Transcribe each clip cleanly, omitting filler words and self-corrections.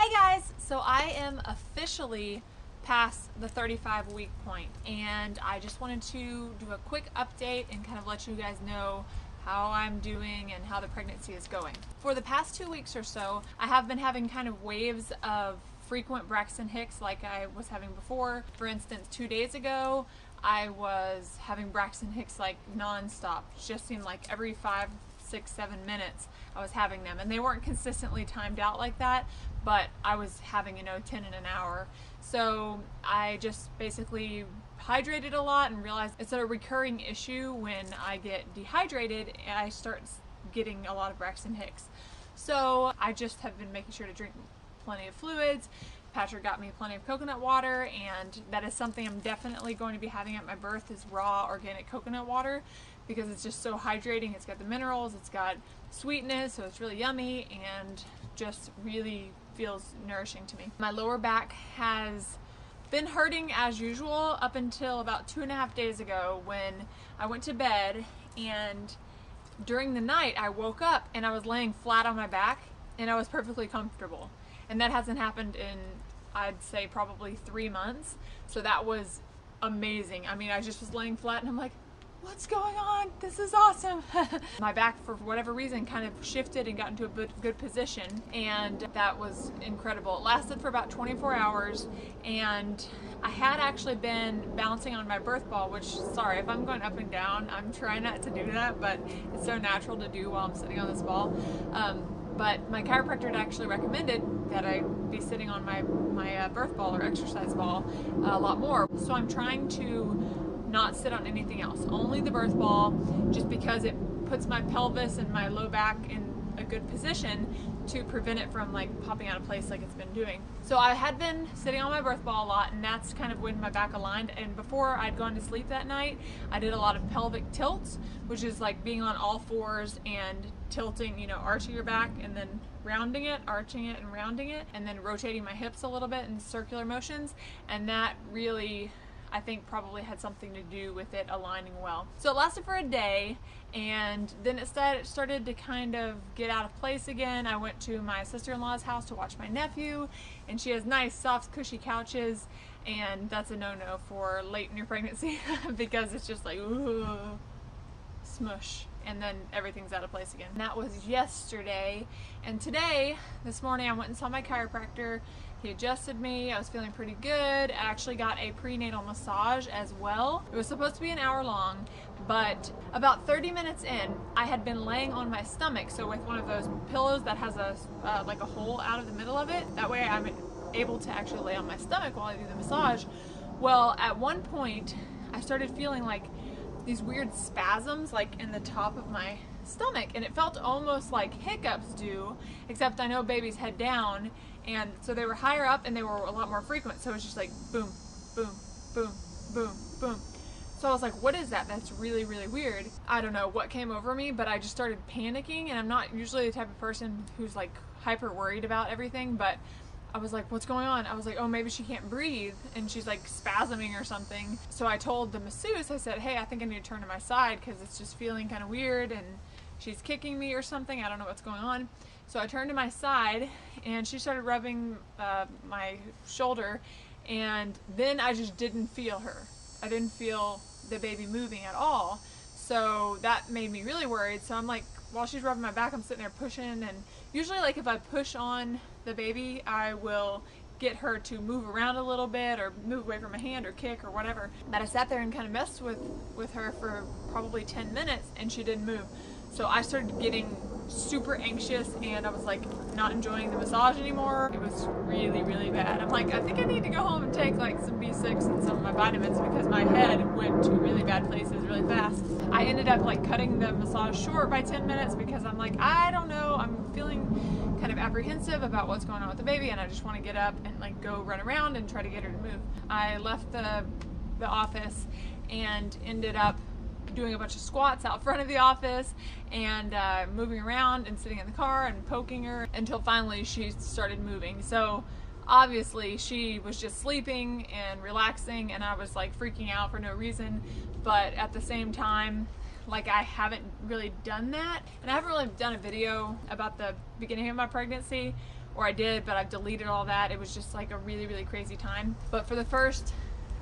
Hey guys, so I am officially past the 35-week point, and I just wanted to do a quick update and kind of let you guys know how I'm doing and how the pregnancy is going. For the past 2 weeks or so, I have been having kind of waves of frequent Braxton Hicks like I was having before. For instance, 2 days ago, I was having Braxton Hicks like non-stop. It just seemed like every 5, 6, 7 minutes I was having them, and they weren't consistently timed out like that, but I was having 10 in an hour. So I just basically hydrated a lot and realized it's a recurring issue. When I get dehydrated, I start getting a lot of Braxton Hicks. So I just have been making sure to drink plenty of fluids. Patrick got me plenty of coconut water, and that is something I'm definitely going to be having at my birth, is raw organic coconut water, because it's just so hydrating. It's got the minerals, it's got sweetness, so it's really yummy and just really feels nourishing to me. My lower back has been hurting as usual up until about 2.5 days ago, when I went to bed, and during the night I woke up and I was laying flat on my back and I was perfectly comfortable. And that hasn't happened in, I'd say, probably 3 months. So that was amazing. I mean, I just was laying flat and I'm like, what's going on? This is awesome. My back, for whatever reason, kind of shifted and got into a good position, and that was incredible. It lasted for about 24 hours, and I had actually been bouncing on my birth ball, which, sorry, if I'm going up and down, I'm trying not to do that, but it's so natural to do while I'm sitting on this ball. But my chiropractor had actually recommended that I be sitting on my birth ball or exercise ball a lot more. So I'm trying to not sit on anything else, only the birth ball, just because it puts my pelvis and my low back in a good position to prevent it from like popping out of place like it's been doing. So I had been sitting on my birth ball a lot, and that's kind of when my back aligned. And before I'd gone to sleep that night, I did a lot of pelvic tilts, which is like being on all fours and tilting, arching your back and then rounding it, arching it and rounding it, and then rotating my hips a little bit in circular motions. And that really, I think, probably had something to do with it aligning well. So it lasted for a day, and then it started to kind of get out of place again. I went to my sister-in-law's house to watch my nephew, and she has nice, soft, cushy couches, and that's a no-no for late in your pregnancy because it's just like, ooh, smush, and then everything's out of place again. And that was yesterday, and today, this morning, I went and saw my chiropractor. He adjusted me. I was feeling pretty good. I actually got a prenatal massage as well. It was supposed to be an hour long, but about 30 minutes in, I had been laying on my stomach, so with one of those pillows that has a like a hole out of the middle of it. That way I'm able to actually lay on my stomach while I do the massage. Well, at one point, I started feeling like these weird spasms like in the top of my stomach, and it felt almost like hiccups do, except I know baby's head down, and so they were higher up and they were a lot more frequent, so it was just like boom, boom, boom, boom, boom. So I was like, what is that? That's really, really weird. I don't know what came over me, but I just started panicking, and I'm not usually the type of person who's like hyper worried about everything, but I was like, what's going on? I was like, oh, maybe she can't breathe and she's like spasming or something. So I told the masseuse, I said, hey, I think I need to turn to my side because it's just feeling kind of weird and she's kicking me or something. I don't know what's going on. So I turned to my side and she started rubbing my shoulder, and then I just didn't feel her. I didn't feel the baby moving at all. So that made me really worried. So I'm like, while she's rubbing my back, I'm sitting there pushing, and usually like if I push on the baby, I will get her to move around a little bit or move away from my hand or kick or whatever. But I sat there and kind of messed with her for probably 10 minutes and she didn't move. So I started getting super anxious, and I was like not enjoying the massage anymore. It was really, really bad. I'm like, I think I need to go home and take like some B6 and some of my vitamins because my head went to really bad places really fast. I ended up like cutting the massage short by 10 minutes because I'm like, I don't know, I'm feeling kind of apprehensive about what's going on with the baby, and I just want to get up and like go run around and try to get her to move. I left the office and ended up doing a bunch of squats out front of the office and moving around and sitting in the car and poking her until finally she started moving. So obviously she was just sleeping and relaxing, and I was like freaking out for no reason. But at the same time, like, I haven't really done that, and I haven't really done a video about the beginning of my pregnancy or I did, but I've deleted all that. It was just like a really, really crazy time. But for the first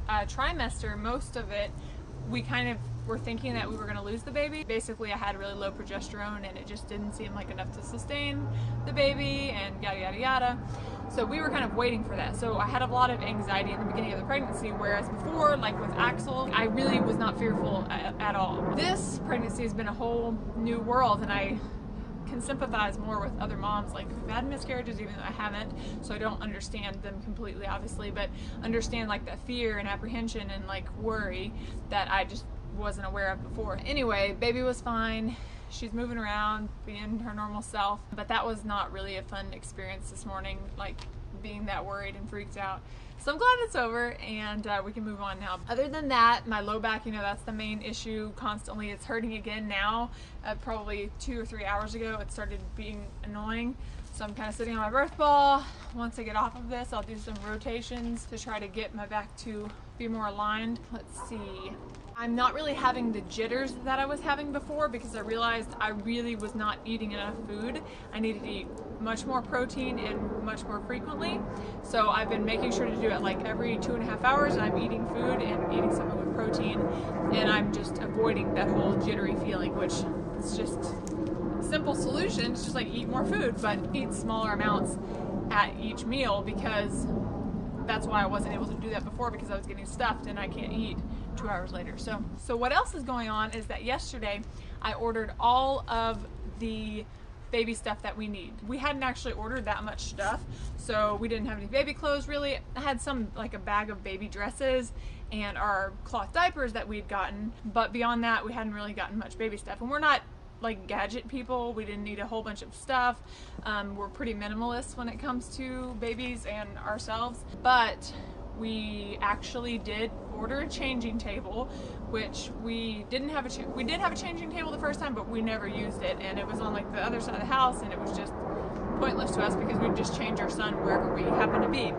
trimester, most of it, we kind of were thinking that we were going to lose the baby. Basically, I had really low progesterone and it just didn't seem like enough to sustain the baby and yada yada yada. So we were kind of waiting for that. So I had a lot of anxiety in the beginning of the pregnancy, whereas before, like with Axel, I really was not fearful at all. This pregnancy has been a whole new world, and I can sympathize more with other moms like who've had miscarriages, even though I haven't, so I don't understand them completely, obviously, but understand like that fear and apprehension and like worry that I just wasn't aware of before. Anyway, baby was fine. She's moving around, being her normal self, but that was not really a fun experience this morning, like being that worried and freaked out. So I'm glad it's over and we can move on now. Other than that, my low back, you know, that's the main issue constantly. It's hurting again now. Probably 2 or 3 hours ago, it started being annoying. So I'm kind of sitting on my birth ball. Once I get off of this, I'll do some rotations to try to get my back to be more aligned. Let's see. I'm not really having the jitters that I was having before because I realized I really was not eating enough food. I needed to eat much more protein and much more frequently. So I've been making sure to do it like every 2.5 hours. I'm eating food and eating something with protein, and I'm just avoiding that whole jittery feeling, which is just a simple solution. It's just like eat more food, but eat smaller amounts at each meal, because that's why I wasn't able to do that before, because I was getting stuffed and I can't eat 2 hours later. So what else is going on is that yesterday I ordered all of the baby stuff that we need. We hadn't actually ordered that much stuff, so we didn't have any baby clothes really. I had some, like a bag of baby dresses and our cloth diapers that we'd gotten, but beyond that we hadn't really gotten much baby stuff. And we're not like gadget people. We didn't need a whole bunch of stuff. We're pretty minimalist when it comes to babies and ourselves, but we actually did order a changing table, which we didn't have we did have a changing table the first time, but we never used it, and it was on like the other side of the house, and it was just pointless to us because we'd just change our son wherever we happen to be.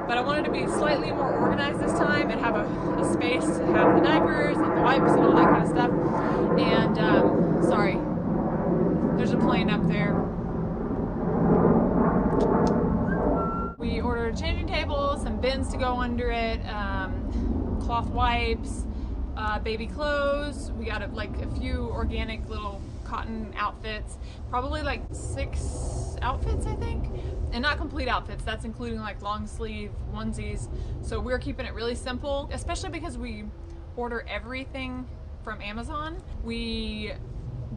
But I wanted to be slightly more organized this time and have a space to have the diapers and the wipes and all that kind of stuff. And sorry, there's a plane up there. We ordered a changing table, some bins to go under it, cloth wipes, baby clothes. We got like a few organic little cotton outfits, probably like 6 outfits, I think, and not complete outfits. That's including like long sleeve onesies. So we're keeping it really simple, especially because we order everything from Amazon. We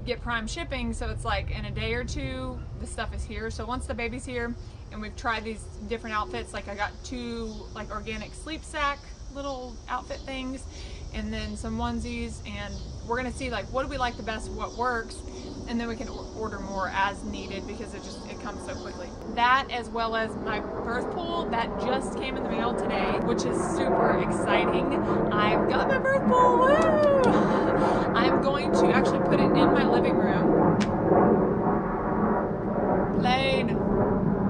get Prime shipping, so it's like in a day or two the stuff is here. So once the baby's here and we've tried these different outfits, like I got 2 like organic sleep sack little outfit things, and then some onesies, and we're gonna see like what do we like the best, what works, and then we can order more as needed because it comes so quickly. That, as well as my birth pool that just came in the mail today, which is super exciting. I've got my birth pool. Woo! I'm going to actually put it in my living room. Plane.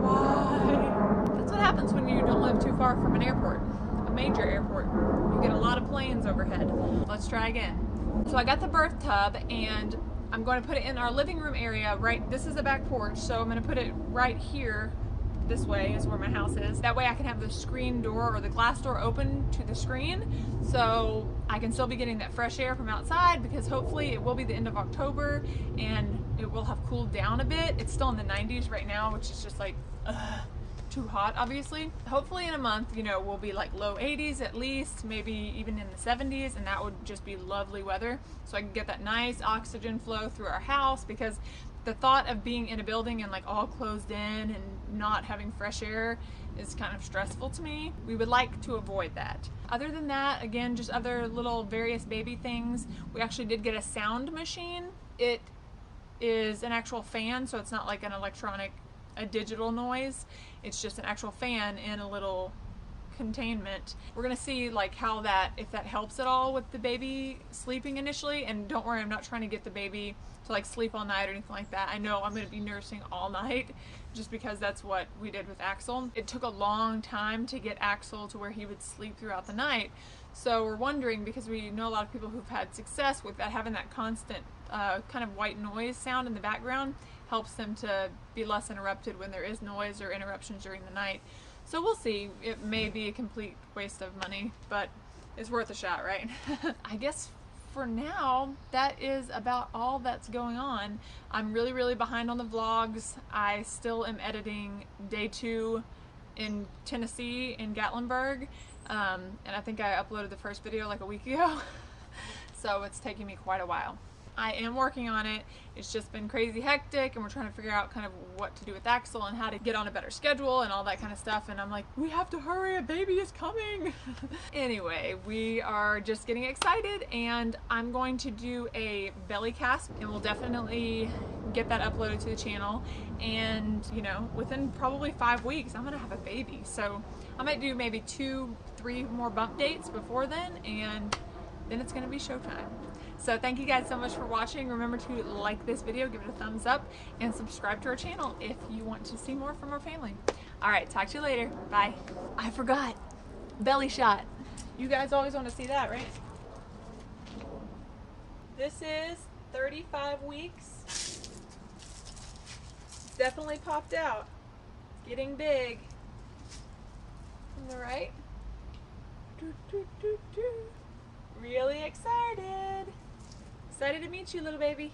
Why? That's what happens when you don't live too far from an airport, a major airport. You get a lot of planes overhead. Let's try again. So I got the birth tub, and I'm going to put it in our living room area. Right, this is the back porch, so I'm going to put it right here. This way is where my house is. That way I can have the screen door or the glass door open to the screen, so I can still be getting that fresh air from outside, because hopefully it will be the end of October and it will have cooled down a bit. It's still in the 90s right now, which is just like too hot, obviously. Hopefully in a month, you know, we'll be like low 80s at least, maybe even in the 70s, and that would just be lovely weather, so I can get that nice oxygen flow through our house, because the thought of being in a building and like all closed in and not having fresh air is kind of stressful to me. We would like to avoid that. Other than that, again, just other little various baby things. We actually did get a sound machine. It is an actual fan, so it's not like an electronic, a digital noise. It's just an actual fan in a little containment. We're gonna see like how that, if that helps at all with the baby sleeping initially. And don't worry, I'm not trying to get the baby to like sleep all night or anything like that. I know I'm gonna be nursing all night just because that's what we did with Axel. It took a long time to get Axel to where he would sleep throughout the night. So we're wondering, because we know a lot of people who've had success with that, having that constant kind of white noise sound in the background helps them to be less interrupted when there is noise or interruptions during the night. So we'll see. It may be a complete waste of money, but it's worth a shot, right? I guess for now, that is about all that's going on. I'm really behind on the vlogs. I still am editing day 2 in Tennessee, in Gatlinburg, and I think I uploaded the first video like a week ago. So it's taking me quite a while. I am working on it. It's just been crazy hectic, and we're trying to figure out kind of what to do with Axel and how to get on a better schedule and all that kind of stuff, and I'm like, we have to hurry, a baby is coming. Anyway, we are just getting excited, and I'm going to do a belly cast, and we'll definitely get that uploaded to the channel, and you know, within probably 5 weeks I'm gonna have a baby. So I might do maybe 2-3 more bump dates before then, and then it's gonna be showtime. So thank you guys so much for watching. Remember to like this video, give it a thumbs up, and subscribe to our channel if you want to see more from our family. All right, talk to you later. Bye. I forgot, belly shot. You guys always want to see that, right? This is 35 weeks. It's definitely popped out. It's getting big. Am I right? Really excited. Excited to meet you, little baby.